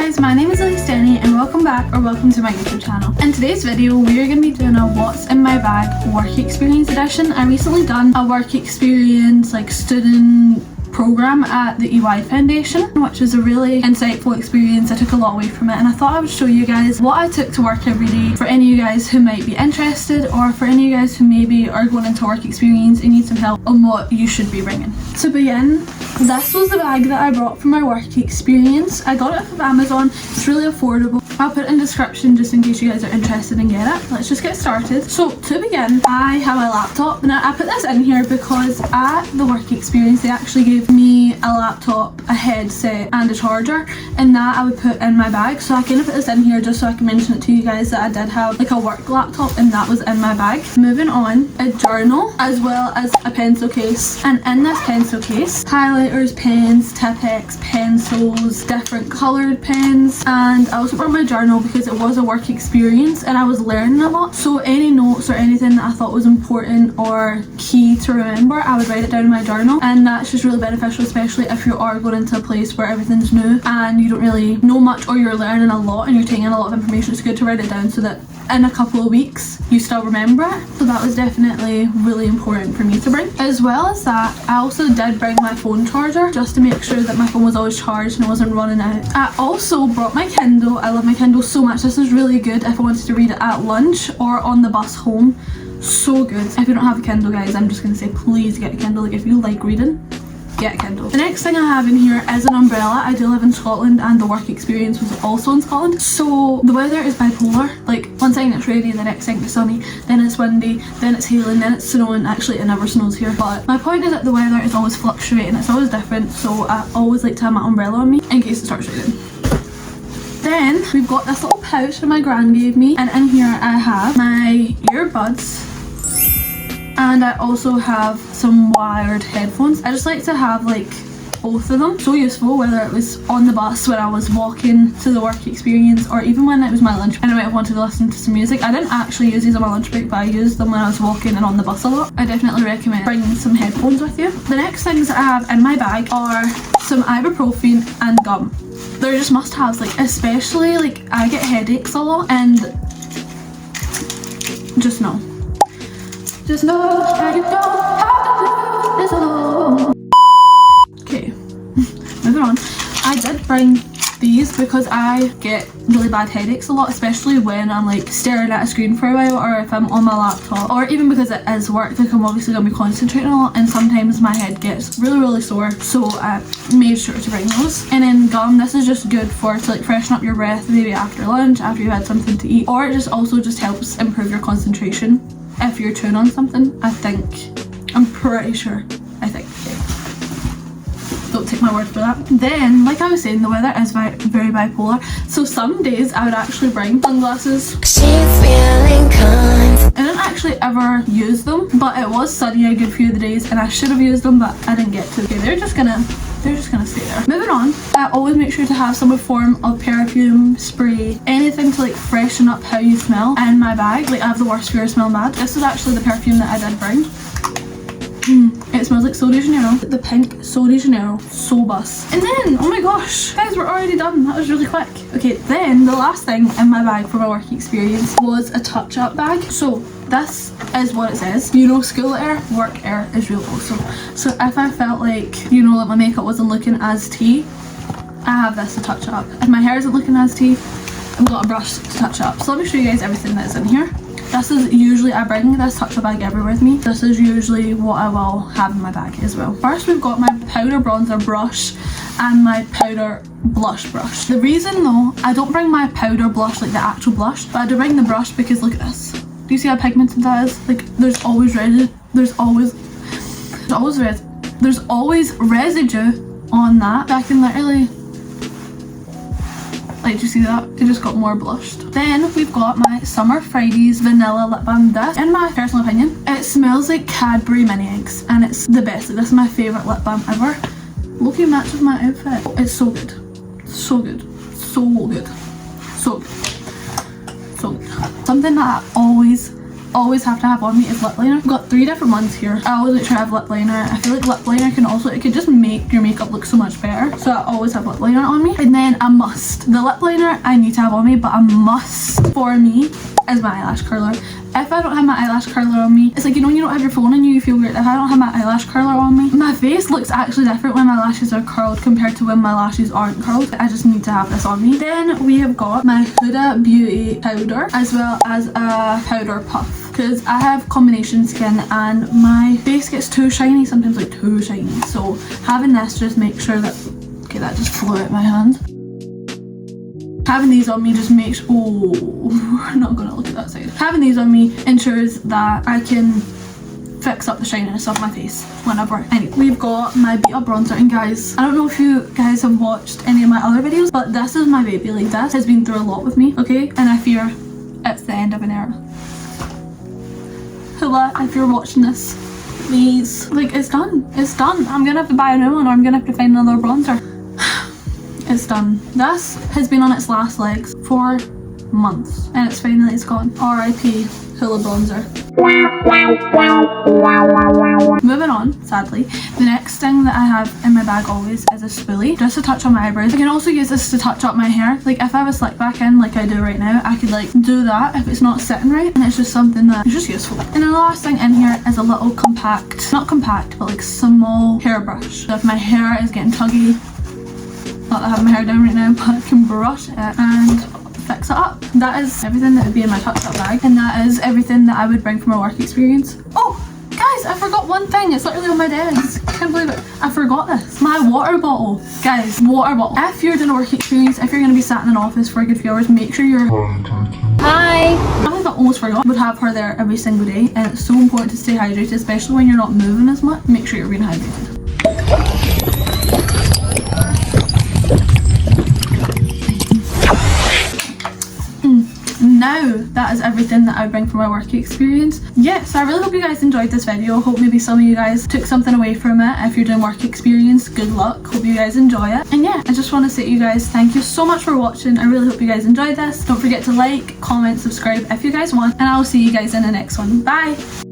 guys, my name is Elise and welcome back or welcome to my YouTube channel. In today's video we are going to be doing a what's in my bag work experience edition. I recently done a work experience like student program at the EY Foundation, which was a really insightful experience. I took a lot away from it and I thought I would show you guys what I took to work every day for any of you guys who might be interested, or for any of you guys who maybe are going into work experience and need some help on what you should be bringing. To begin, this was the bag that I brought for my work experience. I got it from Amazon. It's really affordable. I'll put it in the description just in case you guys are interested and get it. Let's just get started. So to begin, I have my laptop. Now I put this in here because at the work experience they actually gave me a laptop, a headset and a charger, and that I would put in my bag. So I kind of put this in here just so I can mention it to you guys that I did have like a work laptop and that was in my bag. Moving on, a journal as well as a pencil case, and in this pencil case, highlighters, pens, Tipp-Ex, pencils, different coloured pens, and I also brought my journal because it was a work experience and I was learning a lot. So any notes or anything that I thought was important or key to remember, I would write it down in my journal, and that's just really beneficial, especially if you are going into a place where everything's new and you don't really know much or you're learning a lot and you're taking in a lot of information. It's good to write it down so that in a couple of weeks you still remember it. So that was definitely really important for me to bring. As well as that, I also did bring my phone charger just to make sure that my phone was always charged and it wasn't running out. I also brought my Kindle. I love my Kindle so much. This is really good if I wanted to read it at lunch or on the bus home. So good. If you don't have a Kindle, guys, I'm just gonna say please get a Kindle. Like, if you like reading, get a Kindle. The next thing I have in here is an umbrella. I do live in Scotland and the work experience was also in Scotland. So the weather is bipolar. Like, one second it's rainy, the next second it's sunny, then it's windy, then it's hailing, then it's snowing. Actually, it never snows here. But my point is that the weather is always fluctuating. It's always different. So I always like to have my umbrella on me in case it starts raining. Then we've got this little pouch that my gran gave me, and in here I have my earbuds, and I also have some wired headphones. I just like to have like both of them. So useful whether it was on the bus when I was walking to the work experience, or even when it was my lunch and I might have wanted to listen to some music. I didn't actually use these on my lunch break, but I used them when I was walking and on the bus a lot. I definitely recommend bringing some headphones with you. The next things that I have in my bag are some ibuprofen and gum. They're just must-haves, like especially like I get headaches a lot, and just know that you don't have to do this alone. Okay, moving on. I did bring these because I get really bad headaches a lot, especially when I'm like staring at a screen for a while, or if I'm on my laptop, or even because it is work. Like, I'm obviously going to be concentrating a lot and sometimes my head gets really sore, so I made sure to bring those. And then gum, this is just good for to like freshen up your breath maybe after lunch, after you've had something to eat, or it just also just helps improve your concentration if you're chewing on something. I'm pretty sure. Don't take my word for that. Then, like I was saying, the weather is very bipolar, so some days I would actually bring sunglasses. I didn't actually ever use them, but it was sunny a good few of the days and I should have used them, but I didn't get to. Okay, they're just gonna stay there. Moving on, I always make sure to have some form of perfume, spray, anything to like freshen up how you smell in my bag. Like, I have the worst fear of smelling bad. This is actually the perfume that I did bring. It smells like Sol de Janeiro. The pink Sol de Janeiro. So bus. And then, oh my gosh, guys, we're already done. That was really quick. Okay, then the last thing in my bag for my work experience was a touch-up bag. So this is what it says. You know, school air, work air is real awesome. So if I felt like, you know, like my makeup wasn't looking as tea, I have this to touch up. If my hair isn't looking as tea, I've got a brush to touch up. So let me show you guys everything that's in here. This is usually, I bring this touch-up bag everywhere with me. This is usually what I will have in my bag as well. First, we've got my powder bronzer brush and my powder blush brush. The reason though, I don't bring my powder blush, like the actual blush, but I do bring the brush because look at this. Do you see how pigmented that is? Like, there's always residue. There's always residue on that. I can literally, like, do you see that? It just got more blushed. Then we've got my Summer Fridays vanilla lip balm. This, in my personal opinion, it smells like Cadbury mini eggs and it's the best. Like, this is my favourite lip balm ever. Look, it matches my outfit. It's so good. So good. So good. So good. So good. Something that I always always have to have on me is lip liner. I've got 3 different ones here. I always make sure I have lip liner. I feel like lip liner can also, it could just make your makeup look so much better. So I always have lip liner on me. And then a must. The lip liner I need to have on me, but a must for me is my eyelash curler. If I don't have my eyelash curler on me, it's like, you know when you don't have your phone on you, you feel weird. If I don't have my eyelash curler on me, my face looks actually different when my lashes are curled compared to when my lashes aren't curled. I just need to have this on me. Then we have got my Huda Beauty powder as well as a powder puff, because I have combination skin and my face gets too shiny, sometimes like too shiny. So having this just makes sure that, okay, that just flew out my hand. Having these on me just makes, oh, we're not gonna look at that side. Having these on me ensures that I can fix up the shininess of my face whenever. Anyway, we've got my Beat Up bronzer, and guys, I don't know if you guys have watched any of my other videos, but this is my baby. Like, this has been through a lot with me, okay? And I fear it's the end of an era. Hula, if you're watching this, please. Like, it's done. It's done. I'm gonna have to buy a new one, or I'm gonna have to find another bronzer. It's done. This has been on its last legs for months and it's gone. R.I.P. Hula bronzer. Moving on, sadly, the next thing that I have in my bag always is a spoolie, just to touch on my eyebrows. I can also use this to touch up my hair. Like, if I have a slick back in like I do right now, I could like do that if it's not sitting right, and it's just something that is just useful. And then the last thing in here is a little compact, not compact, but like small hairbrush. So if my hair is getting tuggy, not that I have my hair down right now, but I can brush it and fix it up. That is everything that would be in my touch up bag, and that is everything that I would bring from my work experience. Oh, guys, I forgot one thing. It's literally on my desk. I can't believe it. I forgot this. My water bottle. Guys, water bottle. If you're doing a work experience, if you're going to be sat in an office for a good few hours, make sure you're... Hi! I almost forgot. I would have her there every single day, and it's so important to stay hydrated, especially when you're not moving as much. Make sure you're being hydrated. Now that is everything that I bring from my work experience. Yes, I really hope you guys enjoyed this video. Hope maybe some of you guys took something away from it. If you're doing work experience, good luck. Hope you guys enjoy it. And yeah, I just want to say to you guys, thank you so much for watching. I really hope you guys enjoyed this. Don't forget to like, comment, subscribe if you guys want, and I'll see you guys in the next one. Bye!